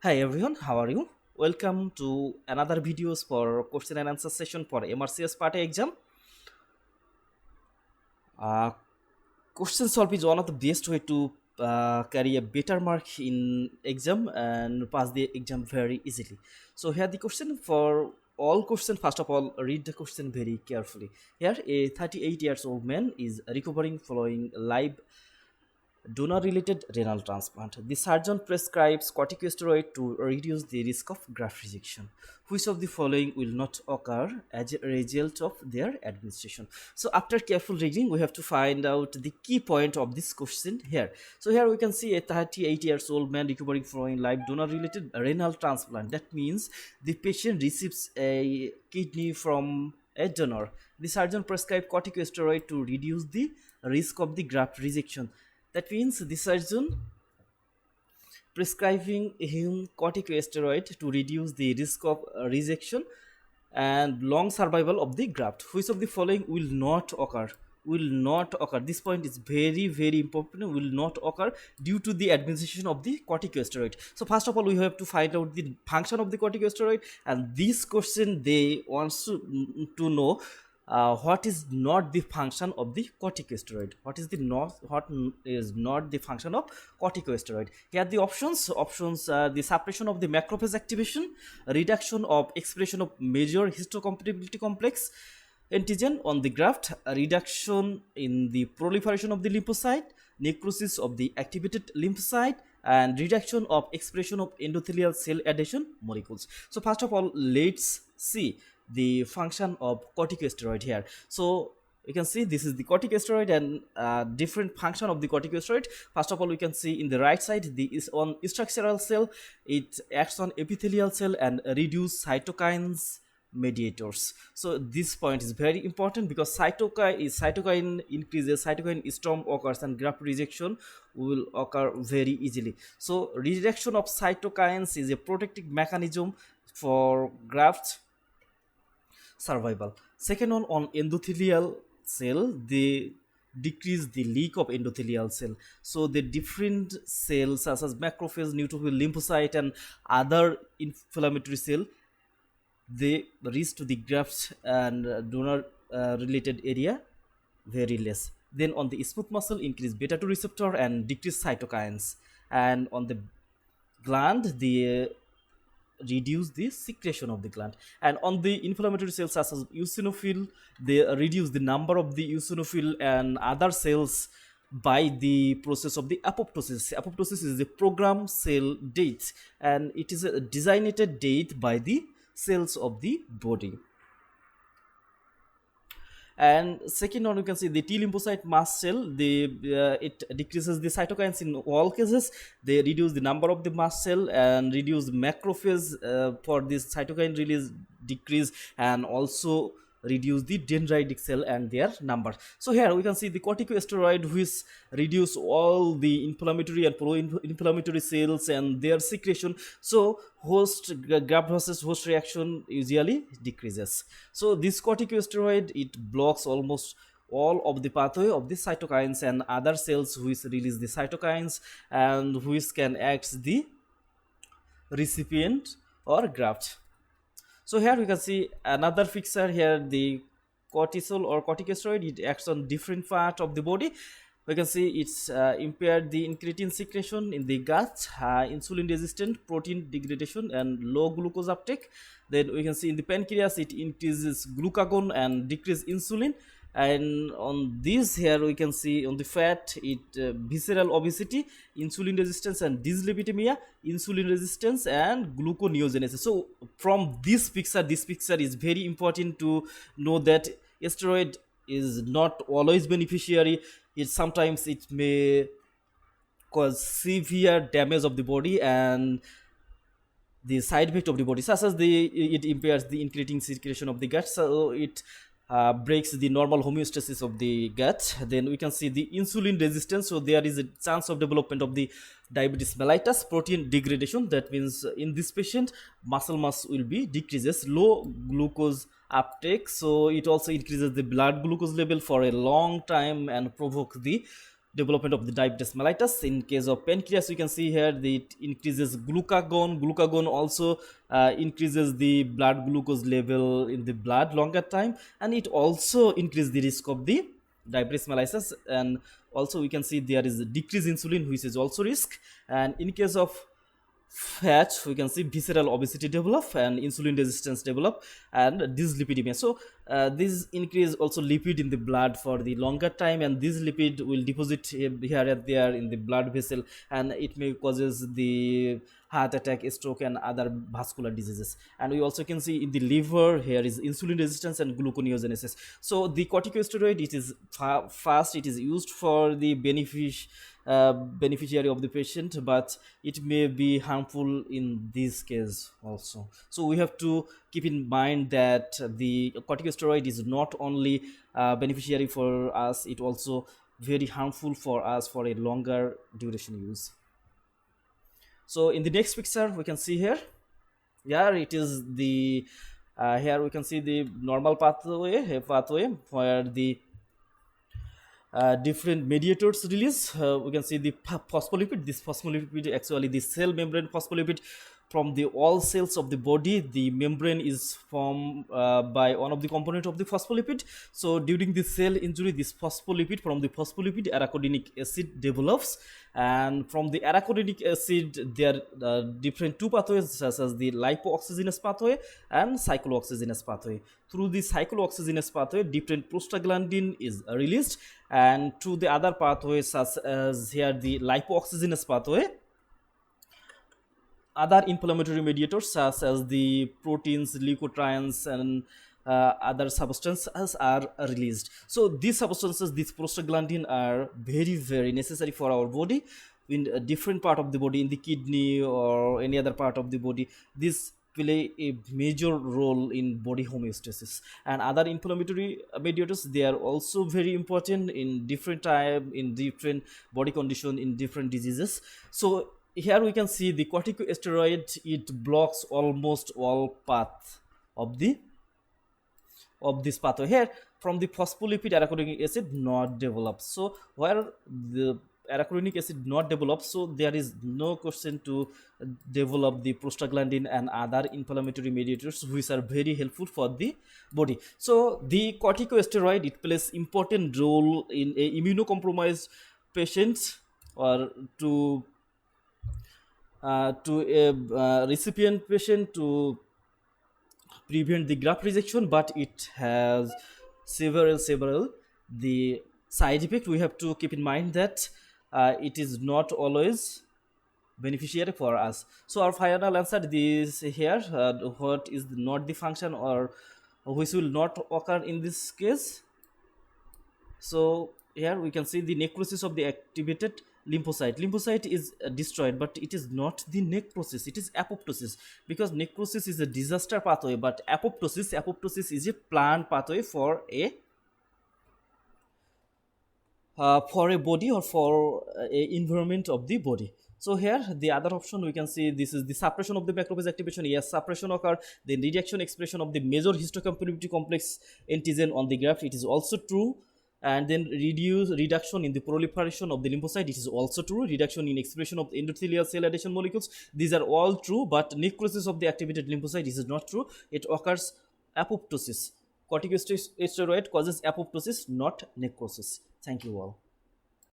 Hi everyone, how are you? Welcome to another videos for question and answer session for MRCS Part A exam. Uh, Question solve is one of the best way to carry a better mark in exam and pass the exam very easily. So here the question for all question. First of all, read the question very carefully. Here, a 38 years old man is recovering following live donor-related renal transplant. The surgeon prescribes corticosteroid to reduce the risk of graft rejection. Which of the following will not occur as a result of their administration? So after careful reading, we have to find out the key point of this question here. So here we can see a 38 years old man recovering from live donor-related renal transplant. That means the patient receives a kidney from a donor. The surgeon prescribed corticosteroid to reduce the risk of the graft rejection. That means the surgeon prescribing him corticosteroid to reduce the risk of rejection and long survival of the graft. Which of the following will not occur? Will not occur. This point is very important. Will not occur due to the administration of the corticosteroid. So first of all, we have to find out the function of the corticosteroid, and this question they wants to know what is not the function of the corticosteroid. What is not the function of corticosteroid? Here the options the suppression of the macrophage activation, reduction of expression of major histocompatibility complex antigen on the graft, a reduction in the proliferation of the lymphocyte, necrosis of the activated lymphocyte, and reduction of expression of endothelial cell adhesion molecules. So first of all, let's see the function of corticosteroid here. So you can see this is the corticosteroid and different function of the corticosteroid. First of all, we can see in the right side, the is on structural cell. It acts on epithelial cell and reduce cytokines mediators. So this point is very important because cytokine increases, cytokine storm occurs, and graft rejection will occur very easily. So rejection of cytokines is a protective mechanism for graft survival. Second one, on endothelial cell, they decrease the leak of endothelial cell. So the different cells such as macrophage, neutrophil, lymphocyte, and other inflammatory cell, they reach to the graft and donor related area very less. Then on the smooth muscle, increase beta 2 receptor and decrease cytokines. And on the gland, the reduce the secretion of the gland. And on the inflammatory cells such as eosinophil, they reduce the number of the eosinophil and other cells by the process of the apoptosis. Apoptosis is a programmed cell death, and it is a designated death by the cells of the body. And second one, you can see the T lymphocyte mast cell, it decreases the cytokines in all cases. They reduce the number of the mast cell and reduce macrophage for this cytokine release decrease, and also reduce the dendritic cell and their number. So here we can see the corticosteroid, which reduce all the inflammatory and pro-inflammatory cells and their secretion. So graft versus host reaction usually decreases. So this corticosteroid, it blocks almost all of the pathway of the cytokines and other cells which release the cytokines and which can act the recipient or graft. So here we can see another picture here, the cortisol or corticosteroid, it acts on different part of the body. We can see it's impaired the incretin secretion in the gut, insulin resistant protein degradation, and low glucose uptake. Then we can see in the pancreas, it increases glucagon and decrease insulin. And on this here we can see on the fat, it visceral obesity, insulin resistance and dyslipidemia, insulin resistance and gluconeogenesis. So from this picture is very important to know that steroid is not always beneficiary. Sometimes it may cause severe damage of the body and the side effect of the body, such as it impairs the incretin secretion of the gut. So it breaks the normal homeostasis of the gut. Then we can see the insulin resistance. So there is a chance of development of the diabetes mellitus, protein degradation. That means in this patient, muscle mass will be decreases, low glucose uptake. So it also increases the blood glucose level for a long time and provoke the development of the diabetes mellitus. In case of pancreas, we can see here that it increases glucagon. Glucagon also increases the blood glucose level in the blood longer time, and it also increases the risk of the diabetes mellitus. And also we can see there is a decreased insulin, which is also risk. And in case of fat, we can see visceral obesity develop and insulin resistance develop and dyslipidemia. So this increase also lipid in the blood for the longer time, and this lipid will deposit here and there in the blood vessel, and it may causes the heart attack, stroke, and other vascular diseases. And we also can see in the liver, here is insulin resistance and gluconeogenesis. So the corticosteroid, it is fast, it is used for the beneficiary of the patient, but it may be harmful in this case also. So we have to keep in mind that the corticosteroid is not only beneficiary for us, it also very harmful for us for a longer duration use. So in the next picture, we can see here, it is the here we can see the normal pathway, where the different mediators release. We can see the phospholipid. This phospholipid, actually the cell membrane phospholipid from the all cells of the body. The membrane is formed by one of the component of the phospholipid. So during the cell injury, this phospholipid, from the phospholipid, arachidonic acid develops, and from the arachidonic acid there are different two pathways, such as the lipooxygenase pathway and cyclooxygenase pathway. Through the cyclooxygenase pathway, different prostaglandin is released, and to the other pathways, such as here the lipooxygenase pathway, other inflammatory mediators such as the proteins, leukotrienes, and other substances are released. So these substances, these prostaglandin, are very necessary for our body in a different part of the body, in the kidney or any other part of the body. This play a major role in body homeostasis. And other inflammatory mediators, they are also very important in different time, in different body condition, in different diseases. So here we can see the corticosteroid, it blocks almost all path of this pathway. Here from the phospholipid, arachidonic acid not develops. So where the arachidonic acid not develops, so there is no question to develop the prostaglandin and other inflammatory mediators, which are very helpful for the body. So the corticosteroid, it plays important role in a immunocompromised patient, or to a recipient patient, to prevent the graft rejection, but it has several the side effect. We have to keep in mind that it is not always beneficiary for us. So our final answer this here, what is not the function or which will not occur in this case. So here we can see the necrosis of the activated lymphocyte. Lymphocyte is destroyed, but it is not the necrosis, it is apoptosis, because necrosis is a disaster pathway, but apoptosis is a planned pathway for a body, or for a environment of the body. So here the other option, we can see this is the suppression of the macrophage activation. Yes, suppression occur. The reduction expression of the major histocompatibility complex antigen on the graft, it is also true. And then reduction in the proliferation of the lymphocyte, it is also true. Reduction in expression of endothelial cell adhesion molecules, these are all true. But necrosis of the activated lymphocyte, this is not true. It occurs apoptosis. Corticosteroid causes apoptosis, not necrosis. Thank you all.